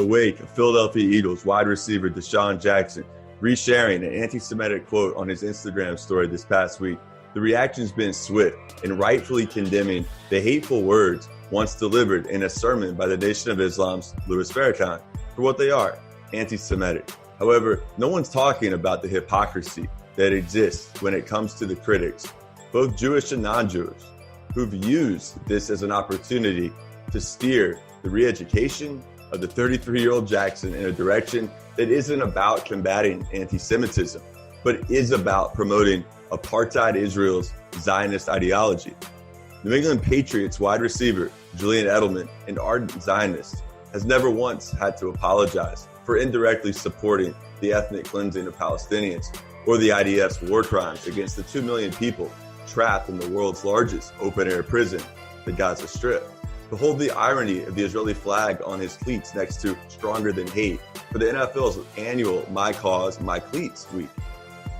wake of Philadelphia Eagles wide receiver Desean Jackson resharing an anti-Semitic quote on his Instagram story this past week, the reaction's been swift in rightfully condemning the hateful words once delivered in a sermon by the Nation of Islam's Louis Farrakhan for what they are, anti-Semitic. However, no one's talking about the hypocrisy that exists when it comes to the critics, both Jewish and non-Jewish, who've used this as an opportunity to steer the re-education of the 33-year-old Jackson in a direction that isn't about combating anti-Semitism, but is about promoting apartheid Israel's Zionist ideology. New England Patriots wide receiver Julian Edelman, an ardent Zionist, has never once had to apologize for indirectly supporting the ethnic cleansing of Palestinians or the IDF's war crimes against the 2 million people trapped in the world's largest open-air prison, the Gaza Strip. Behold the irony of the Israeli flag on his cleats next to Stronger Than Hate for the NFL's annual My Cause, My Cleats week.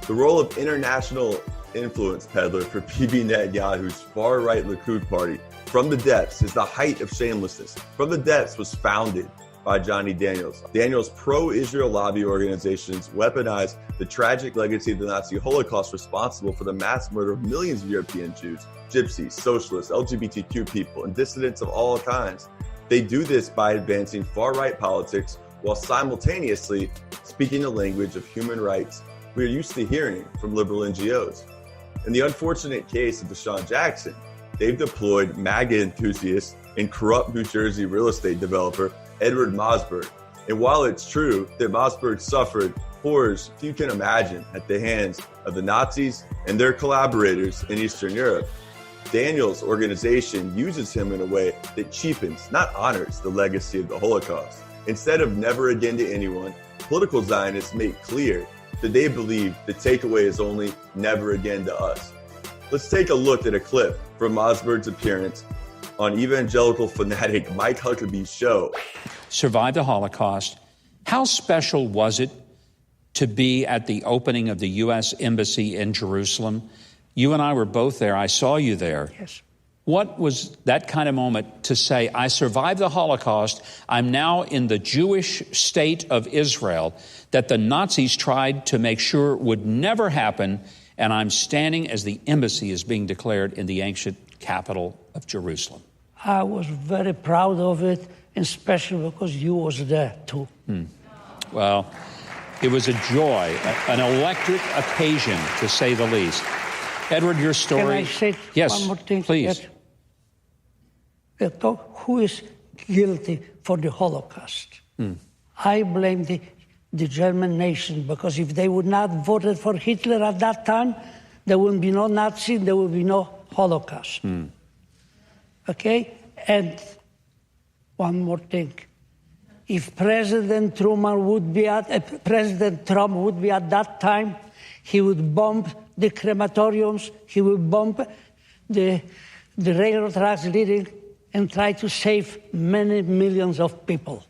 The role of international influence peddler for Bibi Netanyahu's far-right Likud party from the depths is the height of shamelessness. From the Depths was founded by Jonny Daniels. Daniels' pro-Israel lobby organizations weaponize the tragic legacy of the Nazi Holocaust responsible for the mass murder of millions of European Jews, gypsies, socialists, LGBTQ people, and dissidents of all kinds. They do this by advancing far-right politics while simultaneously speaking the language of human rights we are used to hearing from liberal NGOs. In the unfortunate case of Desean Jackson, they've deployed MAGA enthusiasts and corrupt New Jersey real estate developer Edward Mosberg. And while it's true that Mosberg suffered horrors few can imagine at the hands of the Nazis and their collaborators in Eastern Europe, Daniels' organization uses him in a way that cheapens, not honors, the legacy of the Holocaust. Instead of never again to anyone, political Zionists make clear that they believe the takeaway is only never again to us. Let's take a look at a clip from Mosberg's appearance on evangelical fanatic Mike Huckabee's show. Survived the Holocaust. How special was it to be at the opening of the U.S. Embassy in Jerusalem? You and I were both there. I saw you there. Yes. What was that kind of moment to say, I survived the Holocaust, I'm now in the Jewish state of Israel that the Nazis tried to make sure would never happen, and I'm standing as the embassy is being declared in the ancient capital of Jerusalem? I was very proud of it, and especially because you was there too. Well, it was a joy, an electric occasion, to say the least. Edward, your story. Can I say yes, one more thing? Please. Who is guilty for the Holocaust? I blame the German nation, because if they would not voted for Hitler at that time, there would be no Nazi, there would be no Holocaust. Okay? And one more thing. If President Trump would be at that time, he would bomb the crematoriums, he would bomb the railroad tracks leading, and try to save many millions of people.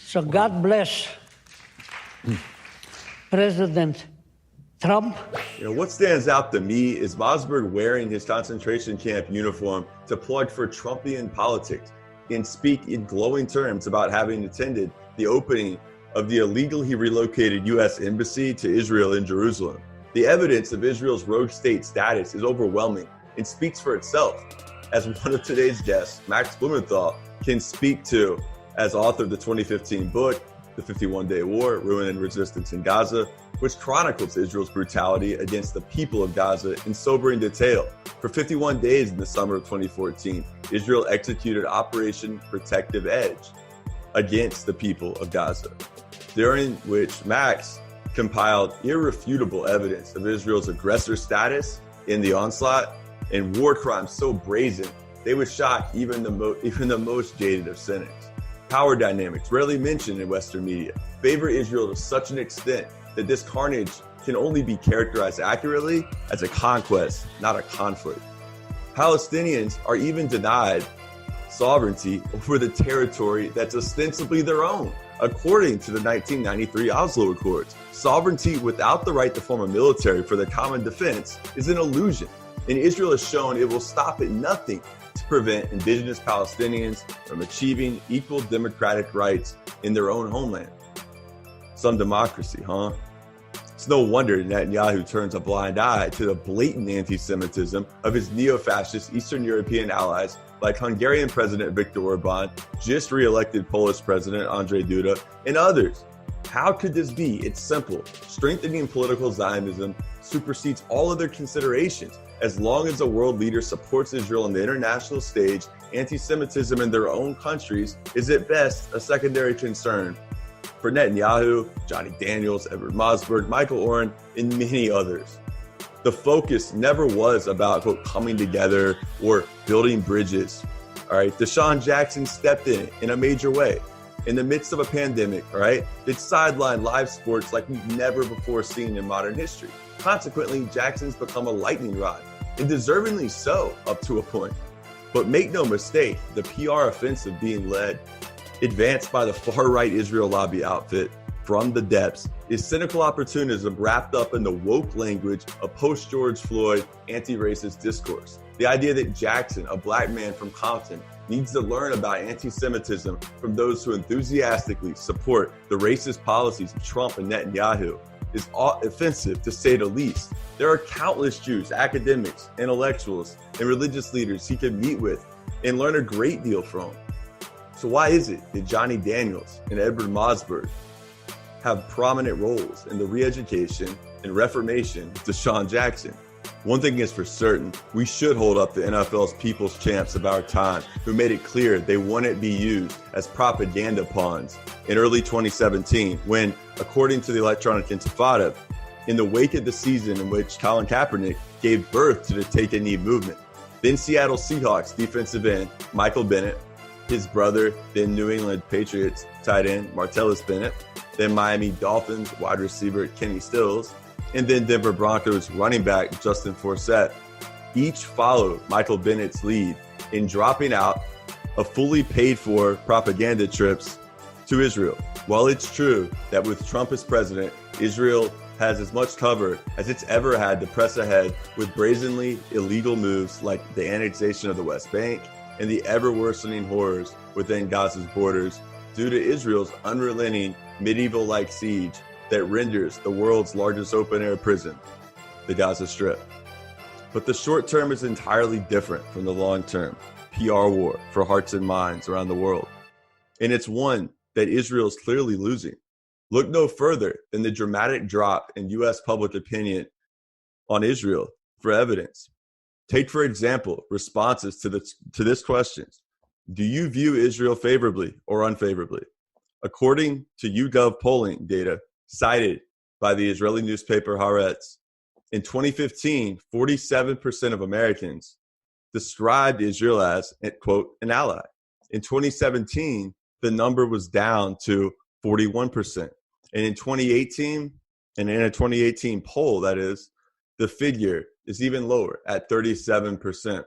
So God bless President Trump. What stands out to me is Mosberg wearing his concentration camp uniform to plug for Trumpian politics and speak in glowing terms about having attended the opening of the illegally relocated U.S. Embassy to Israel in Jerusalem. The evidence of Israel's rogue state status is overwhelming and speaks for itself, as one of today's guests, Max Blumenthal, can speak to as author of the 2015 book, The 51-Day War, Ruin and Resistance in Gaza, which chronicles Israel's brutality against the people of Gaza in sobering detail. For 51 days in the summer of 2014, Israel executed Operation Protective Edge against the people of Gaza, during which Max compiled irrefutable evidence of Israel's aggressor status in the onslaught and war crimes so brazen they would shock even the most jaded of cynics. Power dynamics, rarely mentioned in Western media, favor Israel to such an extent that this carnage can only be characterized accurately as a conquest, not a conflict. Palestinians are even denied sovereignty over the territory that's ostensibly their own. According to the 1993 Oslo Accords, sovereignty without the right to form a military for the common defense is an illusion, and Israel has shown it will stop at nothing to prevent indigenous Palestinians from achieving equal democratic rights in their own homeland. Some democracy, huh? It's no wonder Netanyahu turns a blind eye to the blatant anti-Semitism of his neo-fascist Eastern European allies like Hungarian President Viktor Orban, just re-elected Polish President Andrzej Duda, and others. How could this be? It's simple. Strengthening political Zionism supersedes all other considerations. As long as a world leader supports Israel on the international stage, anti-Semitism in their own countries is at best a secondary concern. For Netanyahu, Jonny Daniels, Edward Mosberg, Michael Oren, and many others. The focus never was about, quote, coming together or building bridges. All right, Desean Jackson stepped in a major way. In the midst of a pandemic, all right, it sidelined live sports like we've never before seen in modern history. Consequently, Jackson's become a lightning rod, and deservingly so up to a point. But make no mistake, the PR offensive being led, advanced by the far-right Israel lobby outfit from the depths, is cynical opportunism wrapped up in the woke language of post-George Floyd anti-racist discourse. The idea that Jackson, a black man from Compton, needs to learn about anti-Semitism from those who enthusiastically support the racist policies of Trump and Netanyahu is offensive, to say the least. There are countless Jews, academics, intellectuals, and religious leaders he can meet with and learn a great deal from. So why is it that Jonny Daniels and Edward Mosberg have prominent roles in the re-education and reformation of Desean Jackson? One thing is for certain, we should hold up the NFL's people's champs of our time who made it clear they wouldn't be used as propaganda pawns in early 2017 when, according to the Electronic Intifada, in the wake of the season in which Colin Kaepernick gave birth to the Take a Knee movement, then Seattle Seahawks defensive end Michael Bennett, his brother, then New England Patriots tight end Martellus Bennett, then Miami Dolphins wide receiver Kenny Stills, and then Denver Broncos running back Justin Forsett, each followed Michael Bennett's lead in dropping out of fully paid for propaganda trips to Israel. While it's true that with Trump as president, Israel has as much cover as it's ever had to press ahead with brazenly illegal moves like the annexation of the West Bank and the ever-worsening horrors within Gaza's borders due to Israel's unrelenting medieval-like siege that renders the world's largest open-air prison, the Gaza Strip. But the short term is entirely different from the long term PR war for hearts and minds around the world. And it's one that Israel is clearly losing. Look no further than the dramatic drop in U.S. public opinion on Israel for evidence. Take, for example, responses to this question. Do you view Israel favorably or unfavorably? According to YouGov polling data cited by the Israeli newspaper Haaretz, in 2015, 47% of Americans described Israel as, quote, an ally. In 2017, the number was down to 41%. And in 2018, and in a 2018 poll, that is, the figure is even lower at 37%.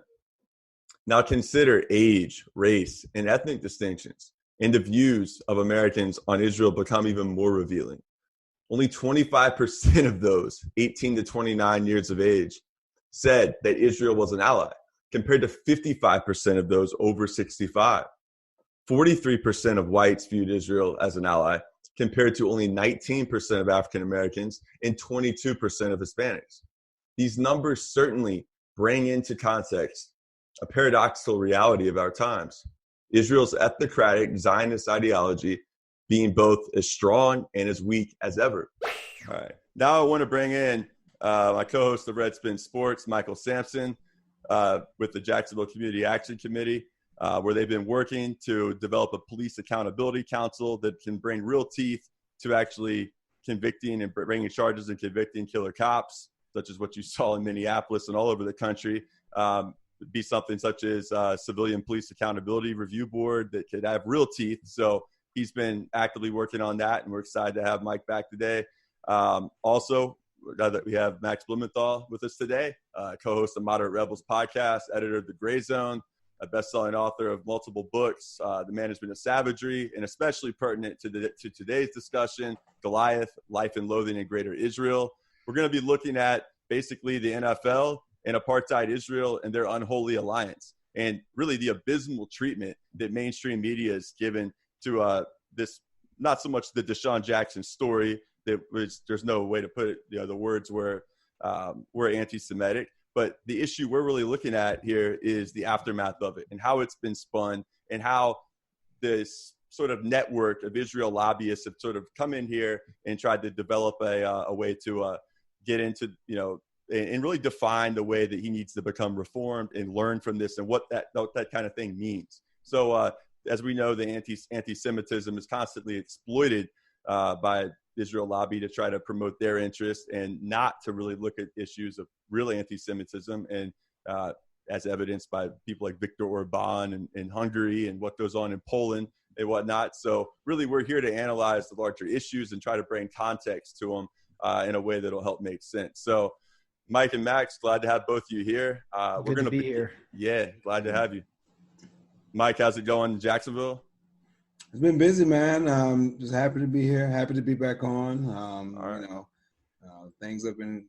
Now consider age, race, and ethnic distinctions, and the views of Americans on Israel become even more revealing. Only 25% of those 18 to 29 years of age said that Israel was an ally, compared to 55% of those over 65. 43% of whites viewed Israel as an ally, compared to only 19% of African Americans and 22% of Hispanics. These numbers certainly bring into context a paradoxical reality of our times. Israel's ethnocratic Zionist ideology being both as strong and as weak as ever. All right. Now I want to bring in my co-host of Redspin Sports, Michael Sampson, with the Jacksonville Community Action Committee, where they've been working to develop a police accountability council that can bring real teeth to actually convicting and bringing charges and convicting killer cops, such as what you saw in Minneapolis and all over the country. Be something such as Civilian Police Accountability Review Board that could have real teeth. So he's been actively working on that, and we're excited to have Mike back today. Also, we have Max Blumenthal with us today, co-host of Moderate Rebels podcast, editor of the Grayzone, a best-selling author of multiple books, The Management of Savagery, and especially pertinent to today's discussion, Goliath, Life and Loathing in Greater Israel. We're going to be looking at basically the NFL and apartheid Israel and their unholy alliance. and really the abysmal treatment that mainstream media is given to this, not so much the Desean Jackson story, that was, there's no way to put it, the words were anti-Semitic, but the issue we're really looking at here is the aftermath of it and how it's been spun, and how this sort of network of Israel lobbyists have sort of come in here and tried to develop a way to get into, and really define the way that he needs to become reformed and learn from this and what that kind of thing means. So as we know, the anti-Semitism is constantly exploited by Israel lobby to try to promote their interests and not to really look at issues of real anti-Semitism, and as evidenced by people like Viktor Orban in Hungary and what goes on in Poland and whatnot. So really, we're here to analyze the larger issues and try to bring context to them in a way that'll help make sense. So Mike and Max, glad to have both of you here. We're going to be here. Yeah, glad to have you. Mike, how's it going in Jacksonville? It's been busy, man. Just happy to be here. Happy to be back on. All right. Things have been,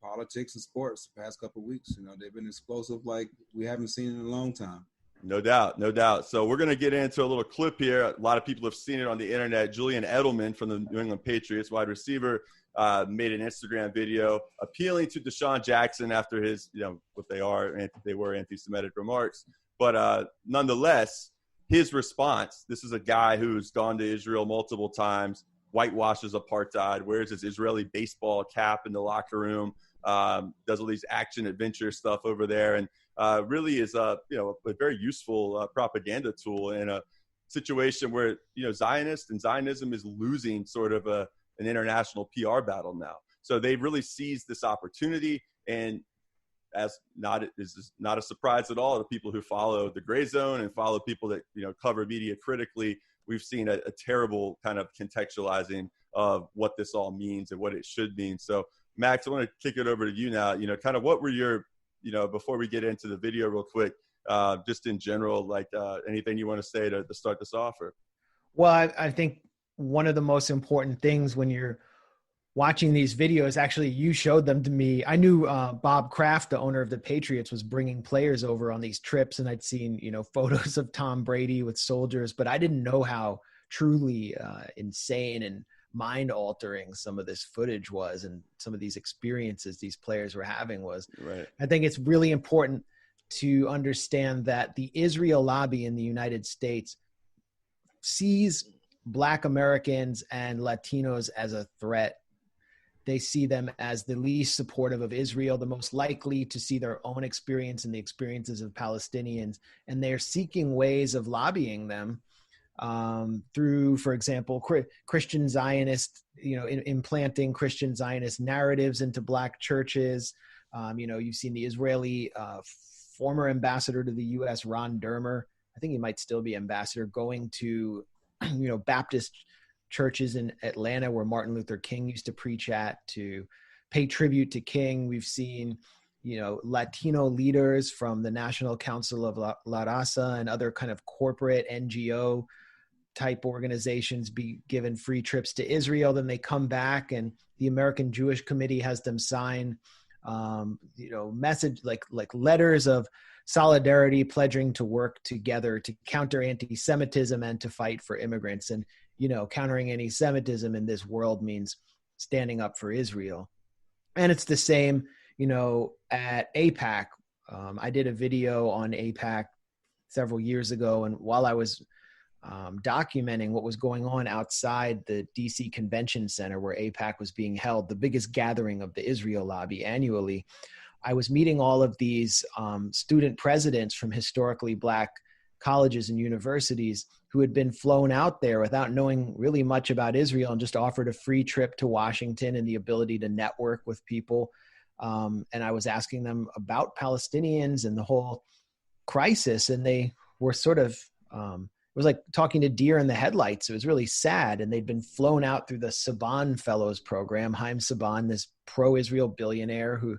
politics and sports the past couple of weeks. They've been explosive like we haven't seen in a long time. No doubt, no doubt. So we're going to get into a little clip here. A lot of people have seen it on the internet. Julian Edelman from the New England Patriots, wide receiver, made an Instagram video appealing to Desean Jackson after his, what they were anti-Semitic remarks. But nonetheless, his response, this is a guy who's gone to Israel multiple times, whitewashes apartheid, wears his Israeli baseball cap in the locker room, does all these action adventure stuff over there, and really is a very useful propaganda tool in a situation where Zionists and Zionism is losing sort of an international PR battle now. So they really seized this opportunity, and this is not a surprise at all to people who follow the Grayzone and follow people that cover media critically. We've seen a terrible kind of contextualizing of what this all means and what it should mean. So Max, I want to kick it over to you now. Kind of what were your, before we get into the video real quick, just in general, like anything you want to say to start this off? Or? Well, I think one of the most important things when you're watching these videos, actually, you showed them to me. I knew Bob Kraft, the owner of the Patriots, was bringing players over on these trips, and I'd seen, photos of Tom Brady with soldiers, but I didn't know how truly insane and mind-altering some of this footage was, and some of these experiences these players were having was. Right. I think it's really important to understand that the Israel lobby in the United States sees Black Americans and Latinos as a threat. They see them as the least supportive of Israel, the most likely to see their own experience and the experiences of Palestinians. And they're seeking ways of lobbying them through, for example, Christian Zionist, implanting Christian Zionist narratives into Black churches. You've seen the Israeli former ambassador to the U.S., Ron Dermer, I think he might still be ambassador, going to, Baptist churches in Atlanta where Martin Luther King used to preach at to pay tribute to King. We've seen, Latino leaders from the National Council of La Raza and other kind of corporate NGO type organizations be given free trips to Israel. Then they come back and the American Jewish Committee has them sign, message like letters of solidarity, pledging to work together to counter anti-Semitism and to fight for immigrants. And countering anti-Semitism in this world means standing up for Israel. And it's the same, at AIPAC. I did a video on AIPAC several years ago. And while I was documenting what was going on outside the DC Convention Center where AIPAC was being held, the biggest gathering of the Israel lobby annually, I was meeting all of these student presidents from historically Black colleges and universities who had been flown out there without knowing really much about Israel and just offered a free trip to Washington and the ability to network with people. And I was asking them about Palestinians and the whole crisis. And they were sort of, it was like talking to deer in the headlights. It was really sad. And they'd been flown out through the Saban Fellows program. Haim Saban, this pro-Israel billionaire who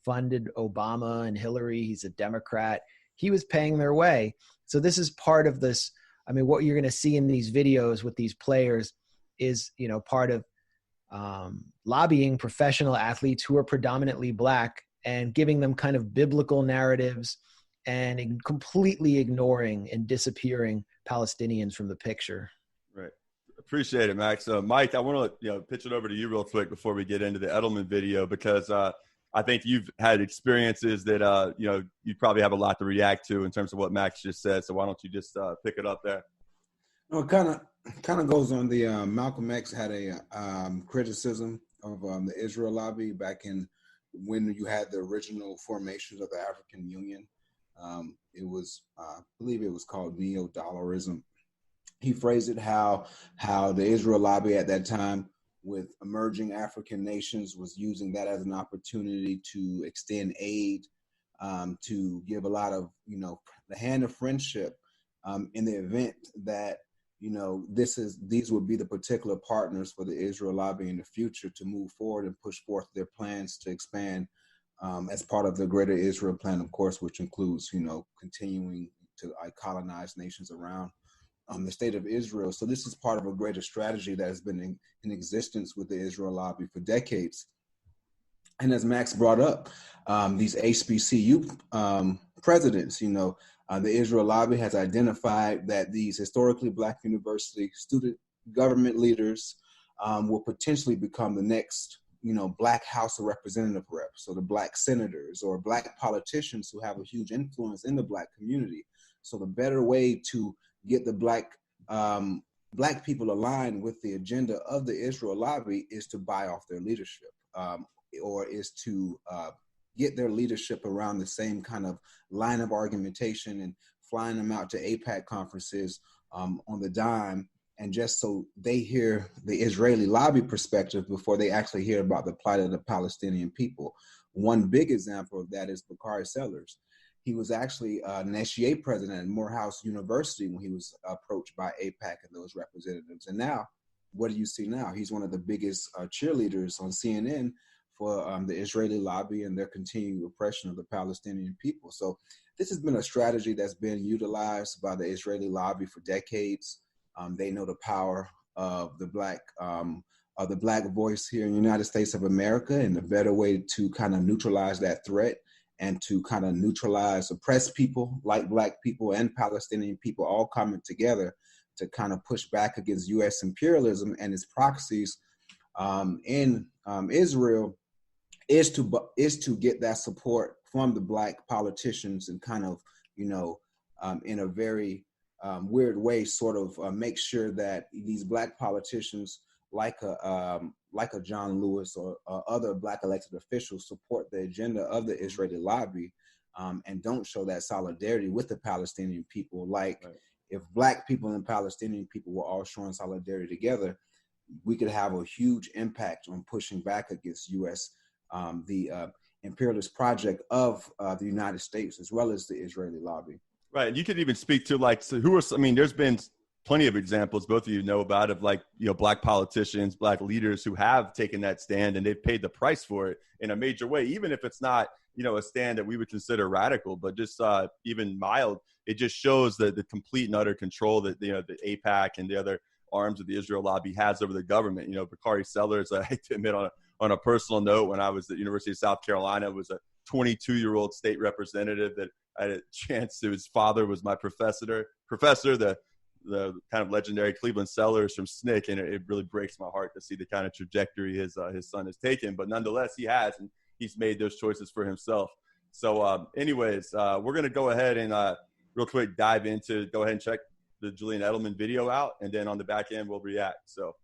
funded Obama and Hillary. He's a Democrat. He was paying their way. So this is part of this. I mean, what you're going to see in these videos with these players is, part of lobbying professional athletes who are predominantly Black and giving them kind of biblical narratives and completely ignoring and disappearing Palestinians from the picture. Right. Appreciate it, Max. Mike, I want to pitch it over to you real quick before we get into the Edelman video, because I think you've had experiences that you probably have a lot to react to in terms of what Max just said. So why don't you just pick it up there? No, it kind of goes on the Malcolm X had a criticism of the Israel lobby back in when you had the original formations of the African Union. It was, I believe it was called neo-dollarism. He phrased it how the Israel lobby at that time with emerging African nations was using that as an opportunity to extend aid, to give a lot of, the hand of friendship in the event that, these would be the particular partners for the Israel lobby in the future to move forward and push forth their plans to expand as part of the greater Israel plan, of course, which includes, continuing to colonize nations around the state of Israel. So this is part of a greater strategy that has been in existence with the Israel lobby for decades. And as Max brought up, these HBCU presidents, the Israel lobby has identified that these historically Black university student government leaders will potentially become the next, Black House of Representative reps, or the Black senators, or Black politicians who have a huge influence in the Black community. So the better way to get the Black people aligned with the agenda of the Israel lobby is to buy off their leadership, or is to get their leadership around the same kind of line of argumentation and flying them out to AIPAC conferences on the dime, and just so they hear the Israeli lobby perspective before they actually hear about the plight of the Palestinian people. One big example of that is Bakari Sellers. He was actually an SGA president at Morehouse University when he was approached by AIPAC and those representatives. And now, what do you see now? He's one of the biggest cheerleaders on CNN for the Israeli lobby and their continued oppression of the Palestinian people. So this has been a strategy that's been utilized by the Israeli lobby for decades. They know the power of the Black voice here in the United States of America, and the better way to kind of neutralize that threat and to kind of neutralize oppressed people like Black people and Palestinian people all coming together to kind of push back against U.S. imperialism and its proxies in Israel is to get that support from the Black politicians and kind of, in a very weird way, sort of make sure that these Black politicians like a John Lewis or other Black elected officials support the agenda of the Israeli lobby and don't show that solidarity with the Palestinian people. Like, right. If Black people and Palestinian people were all showing solidarity together, we could have a huge impact on pushing back against U.S. The imperialist project of the United States, as well as the Israeli lobby. Right. And you could even speak to there's been plenty of examples, both of you know about, of Black politicians, Black leaders who have taken that stand and they've paid the price for it in a major way, even if it's not, a stand that we would consider radical, but just even mild. It just shows the complete and utter control that, the AIPAC and the other arms of the Israel lobby has over the government. Bakari Sellers, I hate to admit on a personal note, when I was at the University of South Carolina, was a 22-year-old state representative that I had a chance to. His father was my professor, the kind of legendary Cleveland Sellers from SNCC, and it really breaks my heart to see the kind of trajectory his son has taken. But nonetheless, he has, and he's made those choices for himself. So anyways, we're going to go ahead and real quick go ahead and check the Julian Edelman video out, and then on the back end, we'll react. So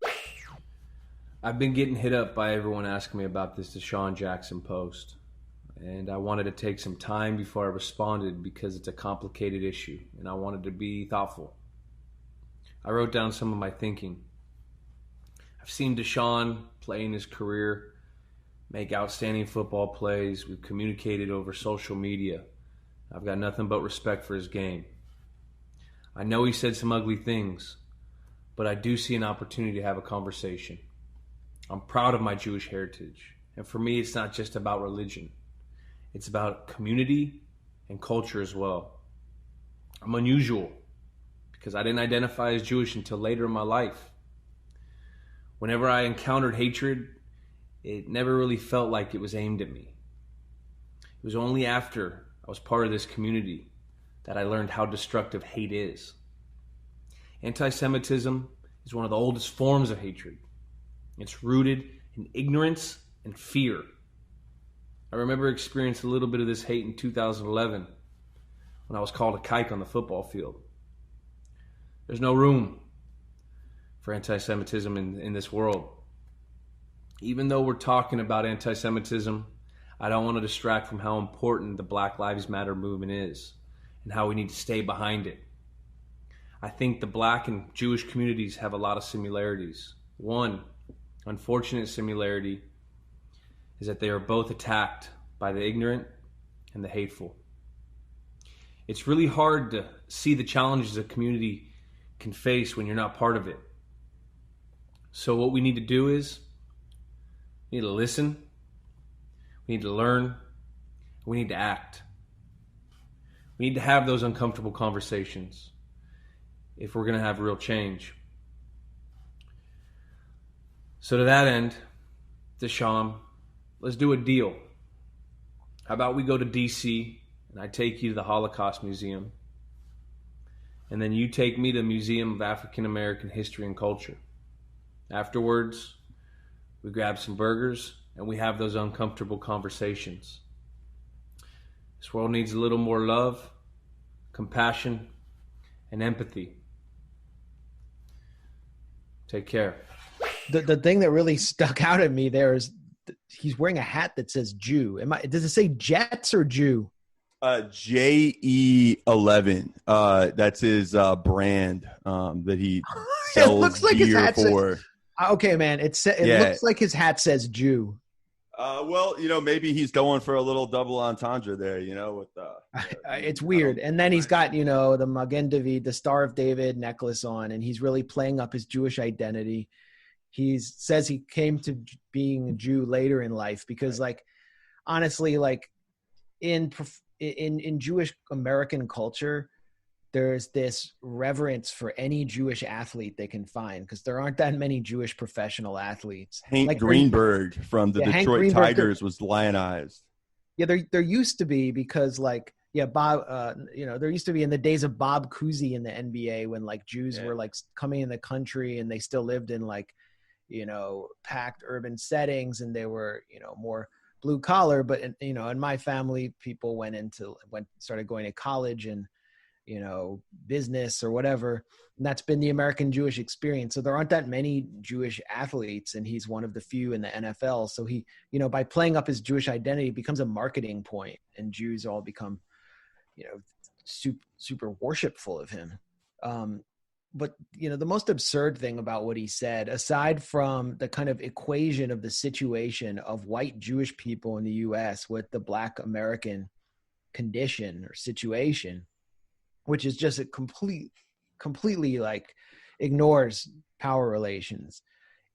I've been getting hit up by everyone asking me about this Desean Jackson post, and I wanted to take some time before I responded because it's a complicated issue, and I wanted to be thoughtful. I wrote down some of my thinking. I've seen Desean play in his career, make outstanding football plays. We've communicated over social media. I've got nothing but respect for his game. I know he said some ugly things, but I do see an opportunity to have a conversation. I'm proud of my Jewish heritage, and for me, it's not just about religion. It's about community and culture as well. I'm unusual because I didn't identify as Jewish until later in my life. Whenever I encountered hatred, it never really felt like it was aimed at me. It was only after I was part of this community that I learned how destructive hate is. Anti-Semitism is one of the oldest forms of hatred. It's rooted in ignorance and fear. I remember experiencing a little bit of this hate in 2011 when I was called a kike on the football field. There's no room for anti-Semitism in this world. Even though we're talking about anti-Semitism, I don't want to distract from how important the Black Lives Matter movement is and how we need to stay behind it. I think the Black and Jewish communities have a lot of similarities. One unfortunate similarity is that they are both attacked by the ignorant and the hateful. It's really hard to see the challenges a community can face when you're not part of it. So what we need to do is we need to listen, we need to learn, we need to act. We need to have those uncomfortable conversations if we're going to have real change. So to that end, Desean, let's do a deal. How about we go to DC and I take you to the Holocaust Museum, and then you take me to the Museum of African American History and Culture. Afterwards, we grab some burgers and we have those uncomfortable conversations. This world needs a little more love, compassion, and empathy. Take care. The thing that really stuck out at me there is he's wearing a hat that says Jew. Does it say Jets or Jew? JE11. That's his brand that he sells it looks like gear his hat for. Says, okay, man. It looks like his hat says Jew. Well, maybe he's going for a little double entendre there, with it's weird. And then he's got, the Magen David, the Star of David necklace on, and he's really playing up his Jewish identity. He says he came to being a Jew later in life because, honestly, in Jewish American culture, there's this reverence for any Jewish athlete they can find because there aren't that many Jewish professional athletes. Hank Greenberg from the Detroit Tigers was lionized. Yeah, there used to be because Bob, there used to be in the days of Bob Cousy in the NBA when Jews were coming in the country and they still lived in packed urban settings and they were, more blue collar. But, in my family, people started going to college and, business or whatever. And that's been the American Jewish experience. So there aren't that many Jewish athletes and he's one of the few in the NFL. So he, by playing up his Jewish identity, it becomes a marketing point and Jews all become, super worshipful of him. But, the most absurd thing about what he said, aside from the kind of equation of the situation of white Jewish people in the U.S. with the Black American condition or situation, which is just a completely ignores power relations,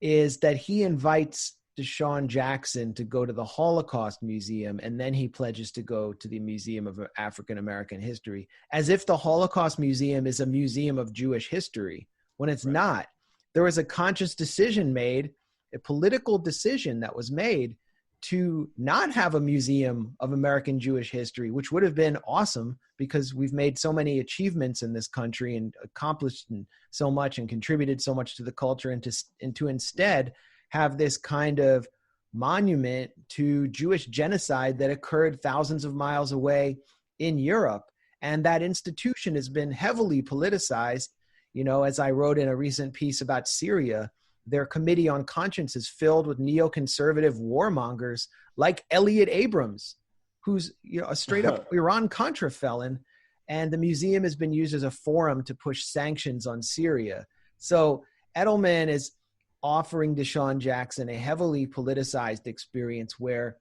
is that he invites Desean Jackson to go to the Holocaust Museum, and then he pledges to go to the Museum of African American History, as if the Holocaust Museum is a museum of Jewish history, when it's not. There was a conscious decision made, a political decision that was made to not have a museum of American Jewish history, which would have been awesome because we've made so many achievements in this country and accomplished so much and contributed so much to the culture, and to instead have this kind of monument to Jewish genocide that occurred thousands of miles away in Europe. And that institution has been heavily politicized. As I wrote in a recent piece about Syria, their Committee on Conscience is filled with neoconservative warmongers like Elliot Abrams, who's a straight up Iran-Contra felon. And the museum has been used as a forum to push sanctions on Syria. So Edelman is offering Desean Jackson a heavily politicized experience where,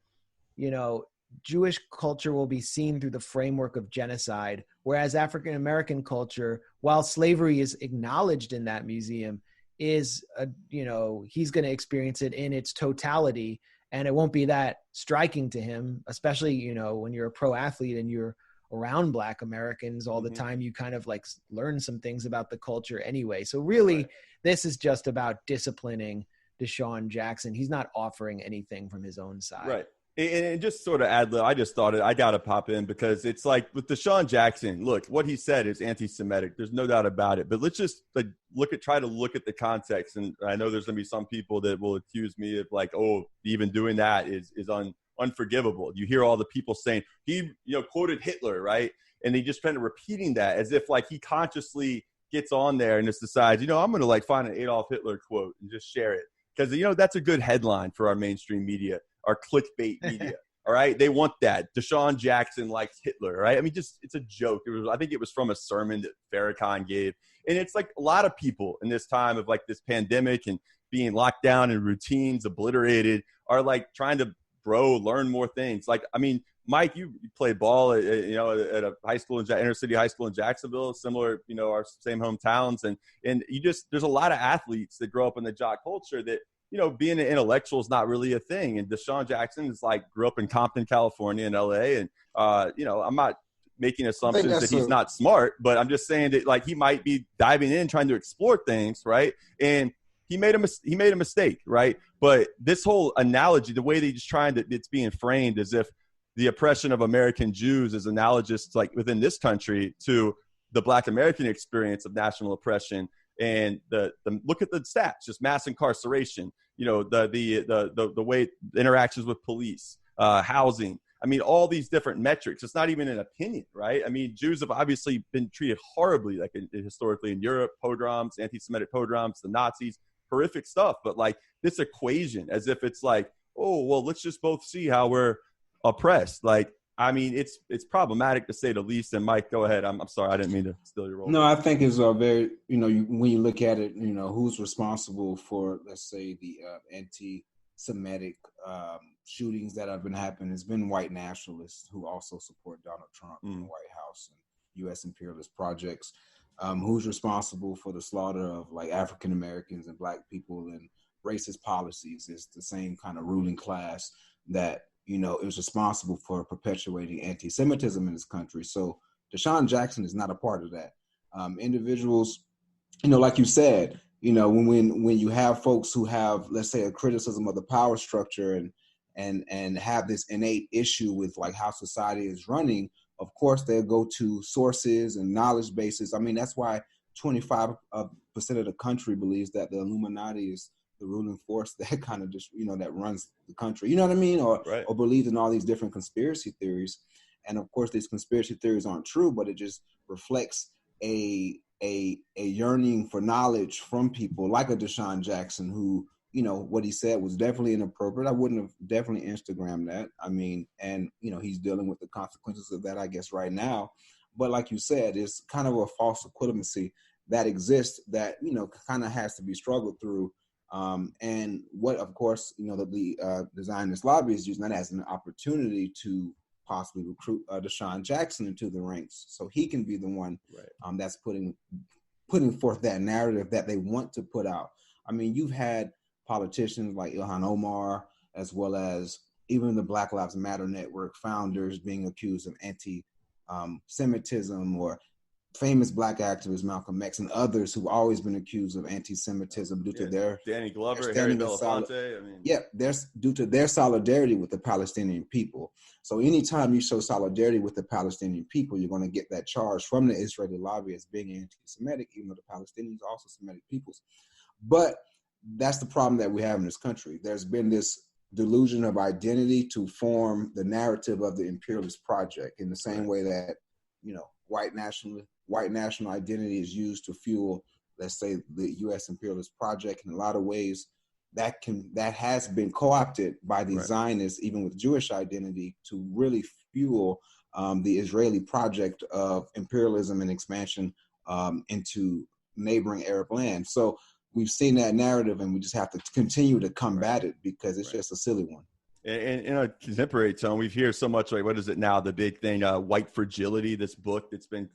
Jewish culture will be seen through the framework of genocide, whereas African American culture, while slavery is acknowledged in that museum, is, he's going to experience it in its totality, and it won't be that striking to him, especially, when you're a pro athlete and you're around Black Americans all the time, you kind of learn some things about the culture anyway. So really, this is just about disciplining Desean Jackson. He's not offering anything from his own side. Right. And just sort of ad lib, I just thought I got to pop in because it's like with Desean Jackson, look, what he said is anti-Semitic. There's no doubt about it. But let's just try to look at the context. And I know there's going to be some people that will accuse me of like, oh, even doing that is unforgivable. You hear all the people saying he, quoted Hitler, right? And he just kind of repeating that as if like he consciously gets on there and just decides, I'm going to like find an Adolf Hitler quote and just share it. Because, that's a good headline for our mainstream media. Our clickbait media, all right? They want that. Desean Jackson likes Hitler, right? I mean, it's a joke. I think it was from a sermon that Farrakhan gave. And it's like a lot of people in this time of like this pandemic and being locked down and routines obliterated are like trying to learn more things. Like, I mean, Mike, you played ball at a high school inner city high school in Jacksonville, similar, our same hometowns. And there's a lot of athletes that grow up in the jock culture that, being an intellectual is not really a thing. And Desean Jackson is like grew up in Compton, California, in LA. And, I'm not making assumptions that he's not smart, but I'm just saying that like he might be diving in, trying to explore things. Right. And he made a mistake. Right. But this whole analogy, the way that he's it's being framed as if the oppression of American Jews is analogous to, like within this country to the Black American experience of national oppression. And the look at the stats, just mass incarceration, the way interactions with police, housing. I mean, all these different metrics. It's not even an opinion, right? I mean, Jews have obviously been treated horribly, like historically in Europe, pogroms, anti-Semitic pogroms, the Nazis, horrific stuff. But like this equation, as if it's like, oh, well, let's just both see how we're oppressed. Like, I mean, it's problematic to say the least. And Mike, go ahead. I'm sorry, I didn't mean to steal your role. No, I think it's a very, when you look at it, who's responsible for, let's say, the anti-Semitic shootings that have been happening. It's been white nationalists who also support Donald Trump in the White House and U.S. imperialist projects. Who's responsible for the slaughter of like African Americans and Black people and racist policies? It's the same kind of ruling class that it was responsible for perpetuating anti-Semitism in this country. So Desean Jackson is not a part of that. Individuals, like you said, when you have folks who have, let's say, a criticism of the power structure and have this innate issue with like how society is running, of course they'll go to sources and knowledge bases. I mean, that's why 25% of the country believes that the Illuminati is the ruling force that kind of just, that runs the country, you know what I mean? Or believes in all these different conspiracy theories. And of course, these conspiracy theories aren't true, but it just reflects a yearning for knowledge from people like a Desean Jackson who, what he said was definitely inappropriate. I wouldn't have definitely Instagrammed that. I mean, and, he's dealing with the consequences of that, I guess, right now. But like you said, it's kind of a false equivalency that exists that, kind of has to be struggled through. And what, of course, the Zionist lobby is using that as an opportunity to possibly recruit Desean Jackson into the ranks, so he can be the one that's putting forth that narrative that they want to put out. I mean, you've had politicians like Ilhan Omar, as well as even the Black Lives Matter Network founders being accused of anti-Semitism, or famous Black activist Malcolm X and others who've always been accused of anti-Semitism due to their Danny Glover, Harry Belafonte. Due to their solidarity with the Palestinian people. So anytime you show solidarity with the Palestinian people, you're going to get that charge from the Israeli lobby as being anti-Semitic, even though the Palestinians are also Semitic peoples. But that's the problem that we have in this country. There's been this delusion of identity to form the narrative of the imperialist project in the same way that, white national identity is used to fuel, let's say, the U.S. imperialist project. In a lot of ways, that has been co-opted by the Zionists, even with Jewish identity, to really fuel the Israeli project of imperialism and expansion into neighboring Arab land. So we've seen that narrative, and we just have to continue to combat it because it's just a silly one. And in a contemporary tone, we hear so much, like, what is it now? The big thing, White Fragility, this book that's been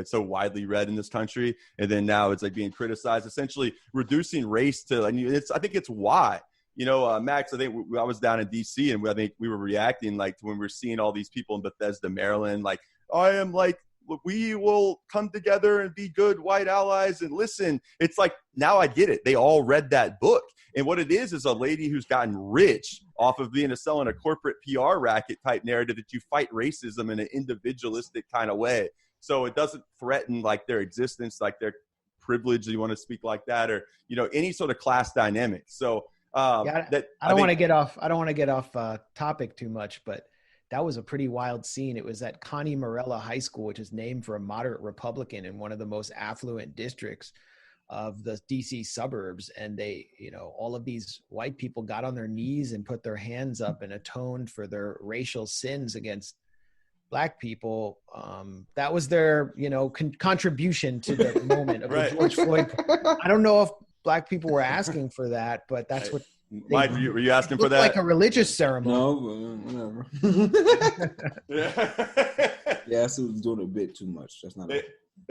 so widely read in this country. And then now it's like being criticized, essentially reducing race to, and I think it's why, Max, I think I was down in DC, and I think we were reacting like to when we were seeing all these people in Bethesda, Maryland, like, I am like we will come together and be good white allies and listen. It's like, now I get it. They all read that book. And what it is a lady who's gotten rich off of selling a corporate PR racket type narrative that you fight racism in an individualistic kind of way. So it doesn't threaten like their existence, like their privilege, you want to speak like that, or, any sort of class dynamic. So I don't want to get off topic too much, but that was a pretty wild scene. It was at Connie Morella High School, which is named for a moderate Republican in one of the most affluent districts of the DC suburbs. And they, all of these white people got on their knees and put their hands up and atoned for their racial sins against Black people. That was their, contribution to the moment of right. the George Floyd. I don't know if Black people were asking for that, but that's what. Mike, were you asking for that? Like a religious ceremony. No, whatever. Yeah, so was doing a bit too much. That's not.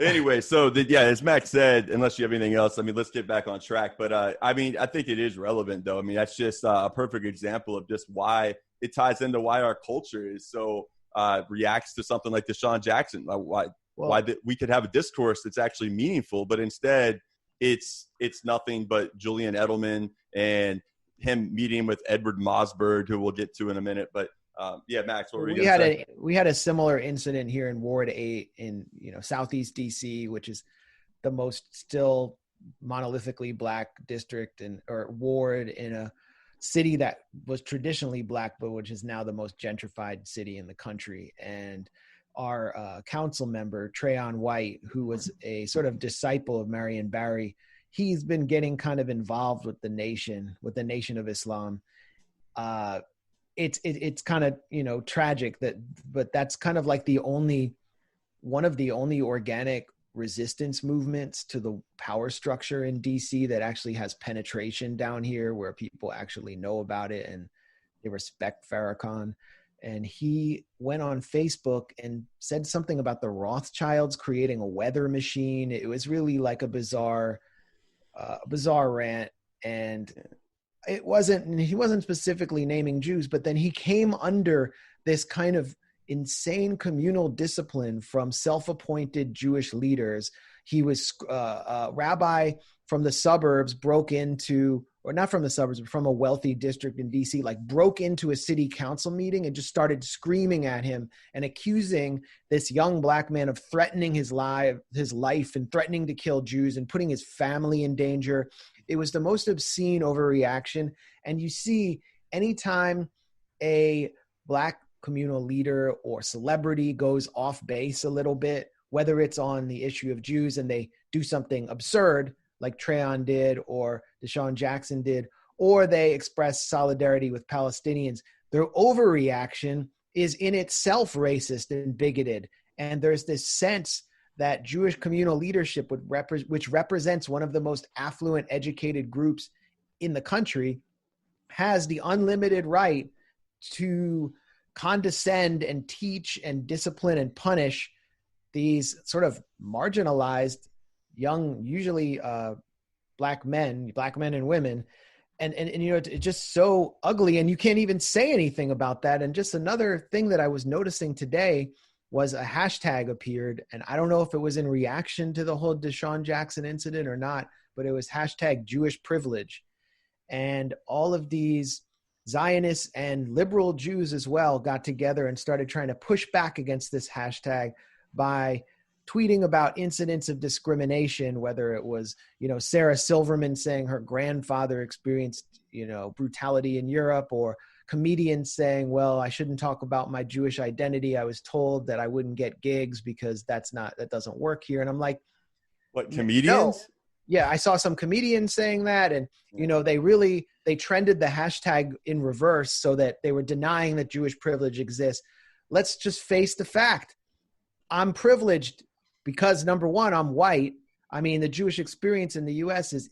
Anyway, so as Max said, unless you have anything else, let's get back on track. But I think it is relevant, though. That's just a perfect example of just why it ties into why our culture is so reacts to something like Desean Jackson. Why we could have a discourse that's actually meaningful, but instead it's nothing but Julian Edelman and him meeting with Edward Mosberg, who we'll get to in a minute. But Max, what were you going to say? We had a similar incident here in Ward 8 in Southeast DC, which is the most still monolithically Black district or ward in a city that was traditionally Black, but which is now the most gentrified city in the country. And our council member, Trayon White, who was a sort of disciple of Marion Barry, he's been getting kind of involved with the Nation of Islam. It's kind of, tragic but that's kind of like one of the only organic resistance movements to the power structure in DC that actually has penetration down here, where people actually know about it and they respect Farrakhan. And he went on Facebook and said something about the Rothschilds creating a weather machine. It was really like a bizarre rant. And he wasn't specifically naming Jews, but then he came under this kind of insane communal discipline from self-appointed Jewish leaders. He was a rabbi from the suburbs, not from the suburbs, but from a wealthy district in DC, broke into a city council meeting and just started screaming at him and accusing this young Black man of threatening his life and threatening to kill Jews and putting his family in danger. It was the most obscene overreaction. And you see, anytime a Black communal leader or celebrity goes off base a little bit, whether it's on the issue of Jews and they do something absurd like Trayon did or Desean Jackson did, or they express solidarity with Palestinians, their overreaction is in itself racist and bigoted. And there's this sense that Jewish communal leadership, which represents one of the most affluent, educated groups in the country, has the unlimited right to condescend and teach and discipline and punish these sort of marginalized young, usually black men and women. And it's just so ugly, and you can't even say anything about that. And just another thing that I was noticing today was a hashtag appeared, and I don't know if it was in reaction to the whole Desean Jackson incident or not, but it was hashtag Jewish privilege. And all of these Zionists and liberal Jews as well got together and started trying to push back against this hashtag by tweeting about incidents of discrimination, whether it was, Sarah Silverman saying her grandfather experienced, brutality in Europe, or comedians saying, well, I shouldn't talk about my Jewish identity. I was told that I wouldn't get gigs because that doesn't work here. And I'm like, what, comedians? No. Yeah, I saw some comedians saying that, and they trended the hashtag in reverse so that they were denying that Jewish privilege exists. Let's just face the fact. I'm privileged because, number one, I'm white. I mean, the Jewish experience in the U.S. is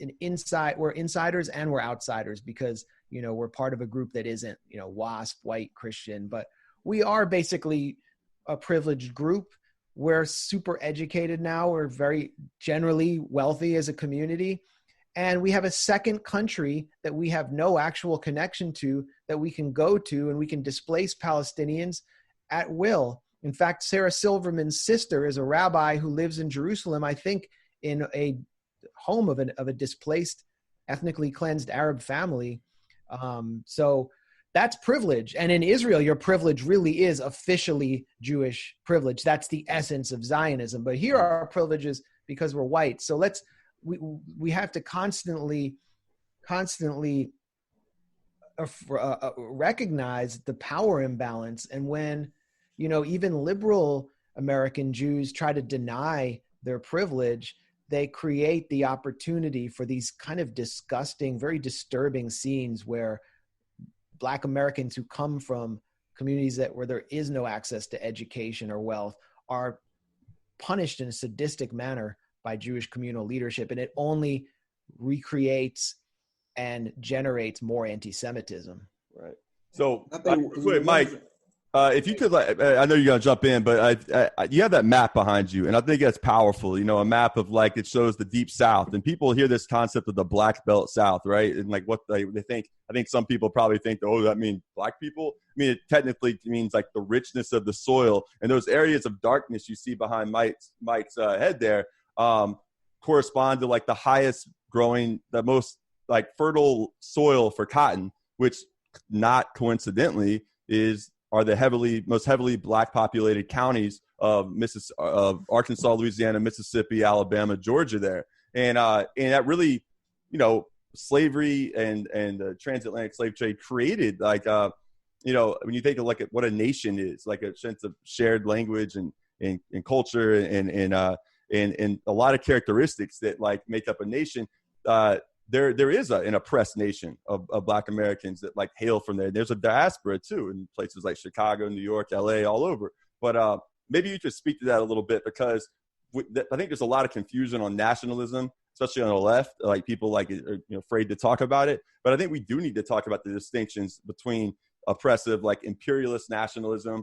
we're insiders and we're outsiders because, we're part of a group that isn't, WASP, white, Christian, but we are basically a privileged group. We're super educated now. We're very generally wealthy as a community. And we have a second country that we have no actual connection to that we can go to, and we can displace Palestinians at will. In fact, Sarah Silverman's sister is a rabbi who lives in Jerusalem, I think in a home of a displaced, ethnically cleansed Arab family. So that's privilege. And in Israel, your privilege really is officially Jewish privilege. That's the essence of Zionism. But here are our privileges because we're white. So we have to constantly recognize the power imbalance. And when, even liberal American Jews try to deny their privilege, they create the opportunity for these kind of disgusting, very disturbing scenes where Black Americans who come from communities where there is no access to education or wealth are punished in a sadistic manner by Jewish communal leadership. And it only recreates and generates more anti-Semitism. Right. So, Mike, if you could, I know you're going to jump in, but you have that map behind you, and I think that's powerful. A map of it shows the Deep South, and people hear this concept of the Black Belt South, right? And what they think. I think some people probably think, oh, that means Black people. I mean, it technically means the richness of the soil, and those areas of darkness you see behind Mike's head there correspond to the highest growing, the most fertile soil for cotton, which not coincidentally are the most heavily Black populated counties of Arkansas, Louisiana, Mississippi, Alabama, Georgia there. And that really, slavery and the transatlantic slave trade created when you think of what a nation is, a sense of shared language and culture and a lot of characteristics that make up a nation. There is an oppressed nation of Black Americans that hail from there. There's a diaspora too in places like Chicago, New York, LA, all over. But maybe you could speak to that a little bit, because I think there's a lot of confusion on nationalism, especially on the left. People are afraid to talk about it. But I think we do need to talk about the distinctions between oppressive imperialist nationalism,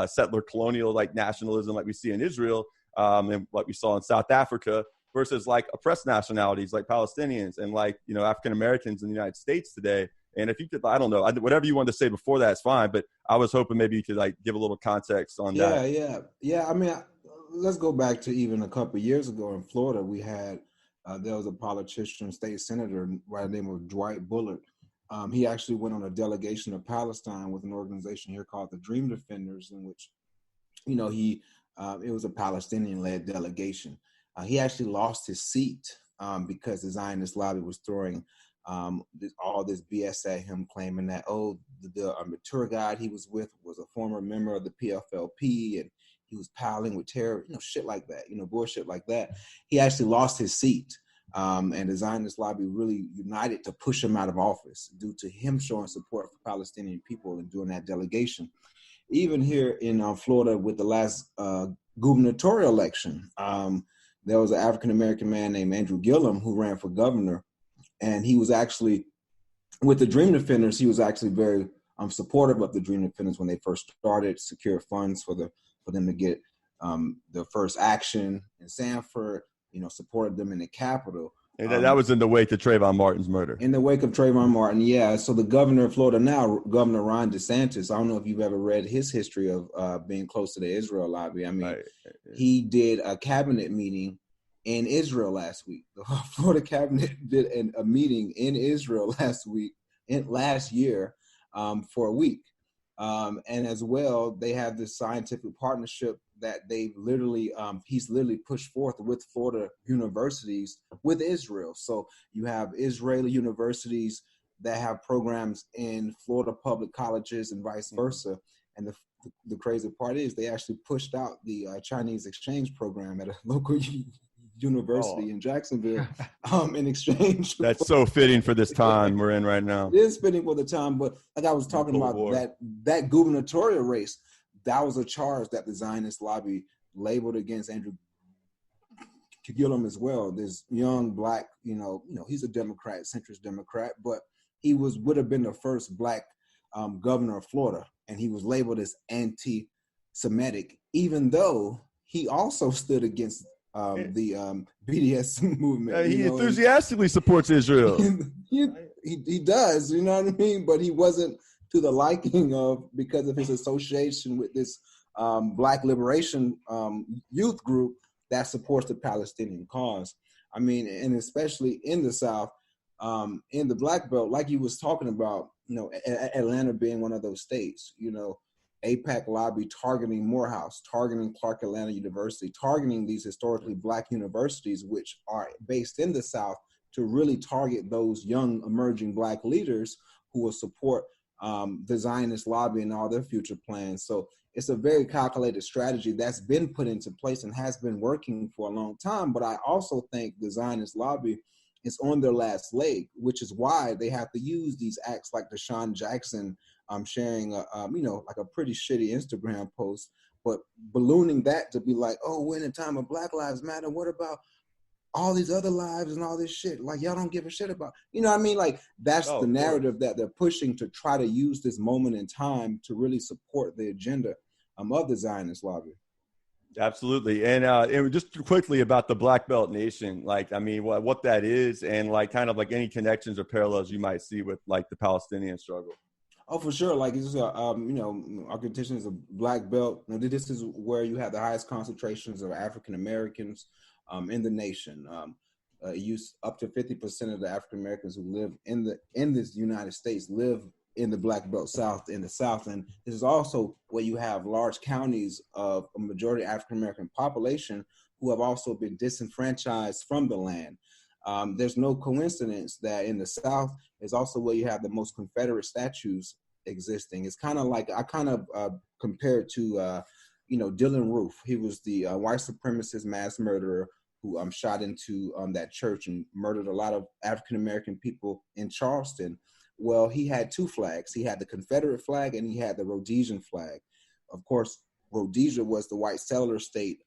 settler colonial nationalism we see in Israel, and what we saw in South Africa, versus oppressed nationalities like Palestinians and African Americans in the United States today. And if you could, I don't know, whatever you wanted to say before that is fine, but I was hoping maybe you could give a little context on that. Yeah. I mean, let's go back to even a couple of years ago in Florida. We had, there was a politician, state senator by the name of Dwight Bullard. He actually went on a delegation to Palestine with an organization here called the Dream Defenders, in which, it was a Palestinian-led delegation. He actually lost his seat because the Zionist lobby was throwing all this BS at him, claiming that, the tour guide he was with was a former member of the PFLP and he was palling with terror, shit like that, bullshit like that. He actually lost his seat. And the Zionist lobby really united to push him out of office due to him showing support for Palestinian people and doing that delegation. Even here in Florida with the last gubernatorial election, there was an African-American man named Andrew Gillum who ran for governor, and he was actually, with the Dream Defenders, he was actually very supportive of the Dream Defenders when they first started, secured funds for them to get their first action in Sanford, supported them in the Capitol. And that was in the wake of Trayvon Martin's murder. In the wake of Trayvon Martin, yeah. So the governor of Florida now, Governor Ron DeSantis, I don't know if you've ever read his history of being close to the Israel lobby. I mean, he did a cabinet meeting in Israel last week. The Florida cabinet did a meeting in Israel last year for a week. And as well, they have this scientific partnership that he's literally pushed forth with Florida universities with Israel. So you have Israeli universities that have programs in Florida public colleges and vice versa. And the crazy part is they actually pushed out the Chinese exchange program at a local university in Jacksonville in exchange. That's so fitting for this time we're in right now. It is fitting for the time, but like I was talking about, that gubernatorial race, that was a charge that the Zionist lobby labeled against Andrew Gillum as well. This young Black, he's a Democrat, centrist Democrat, but he would have been the first Black governor of Florida, and he was labeled as anti-Semitic, even though he also stood against the BDS movement. He enthusiastically supports Israel. He does, you know what I mean? But he wasn't to the liking of, because of his association with this Black liberation youth group that supports the Palestinian cause. I mean, and especially in the South, in the Black Belt, like you was talking about, Atlanta being one of those states, AIPAC lobby targeting Morehouse, targeting Clark Atlanta University, targeting these historically Black universities, which are based in the South, to really target those young emerging Black leaders who will support the Zionist lobby and all their future plans. So it's a very calculated strategy that's been put into place and has been working for a long time. But I also think the Zionist lobby is on their last leg, which is why they have to use these acts like Desean Jackson sharing like a pretty shitty Instagram post, but ballooning that to be like, oh, we're in a time of Black Lives Matter. What about all these other lives and all this shit? Like, y'all don't give a shit about, what I mean? Like, that's the narrative that they're pushing to try to use this moment in time to really support the agenda of the Zionist lobby. Absolutely. And just quickly about the Black Belt Nation, what that is, and any connections or parallels you might see with the Palestinian struggle. Oh, for sure. Like, it's our contention is a Black Belt. This is where you have the highest concentrations of African Americans in the nation. Up to 50% of the African Americans who live in this United States live in the Black Belt South, in the South. And this is also where you have large counties of a majority African American population who have also been disenfranchised from the land. There's no coincidence that in the South is also where you have the most Confederate statues existing. It's kind of like, I compare it to, Dylan Roof. He was the white supremacist mass murderer who shot into that church and murdered a lot of African American people in Charleston. Well, he had two flags. He had the Confederate flag and he had the Rhodesian flag. Of course, Rhodesia was the white settler state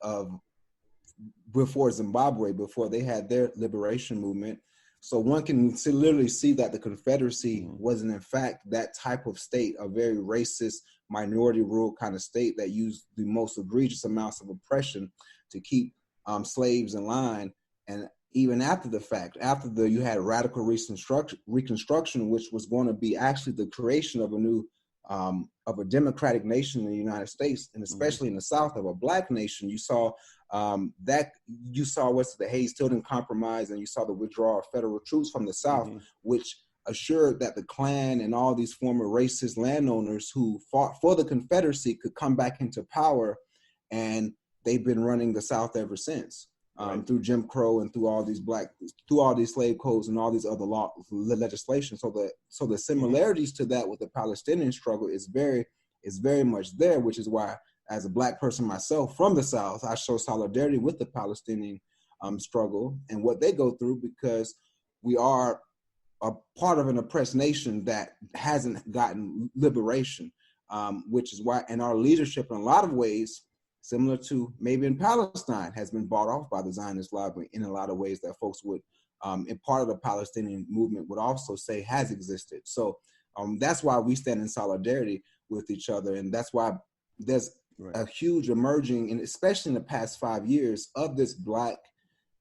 before Zimbabwe, before they had their liberation movement. So one can literally see that the Confederacy wasn't in fact that type of state, a very racist, minority rule kind of state that used the most egregious amounts of oppression to keep slaves in line. And even after the fact, you had radical reconstruction, which was going to be actually the creation of a new, of a democratic nation in the United States, and especially in the South, of a Black nation. You saw what's the Hayes-Tilden Compromise, and you saw the withdrawal of federal troops from the South, which assured that the Klan and all these former racist landowners who fought for the Confederacy could come back into power, and they've been running the South ever since. Through Jim Crow and through all these slave codes and all these other legislation. So the similarities to that with the Palestinian struggle is very much there, which is why, as a Black person myself from the South, I show solidarity with the Palestinian struggle and what they go through, because we are a part of an oppressed nation that hasn't gotten liberation, which is why, and our leadership in a lot of ways, similar to maybe in Palestine, has been bought off by the Zionist lobby in a lot of ways that folks would, in part of the Palestinian movement, would also say has existed. So that's why we stand in solidarity with each other. And that's why there's a huge emerging, and especially in the past 5 years, of this Black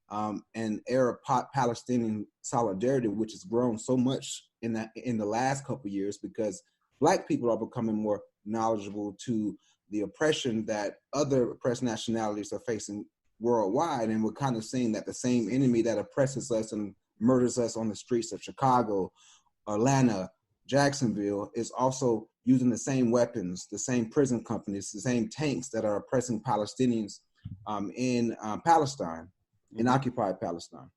and Arab Palestinian solidarity, which has grown so much in the last couple of years, because Black people are becoming more knowledgeable to the oppression that other oppressed nationalities are facing worldwide. And we're kind of seeing that the same enemy that oppresses us and murders us on the streets of Chicago, Atlanta, Jacksonville is also using the same weapons, the same prison companies, the same tanks that are oppressing Palestinians in Palestine, in occupied Palestine.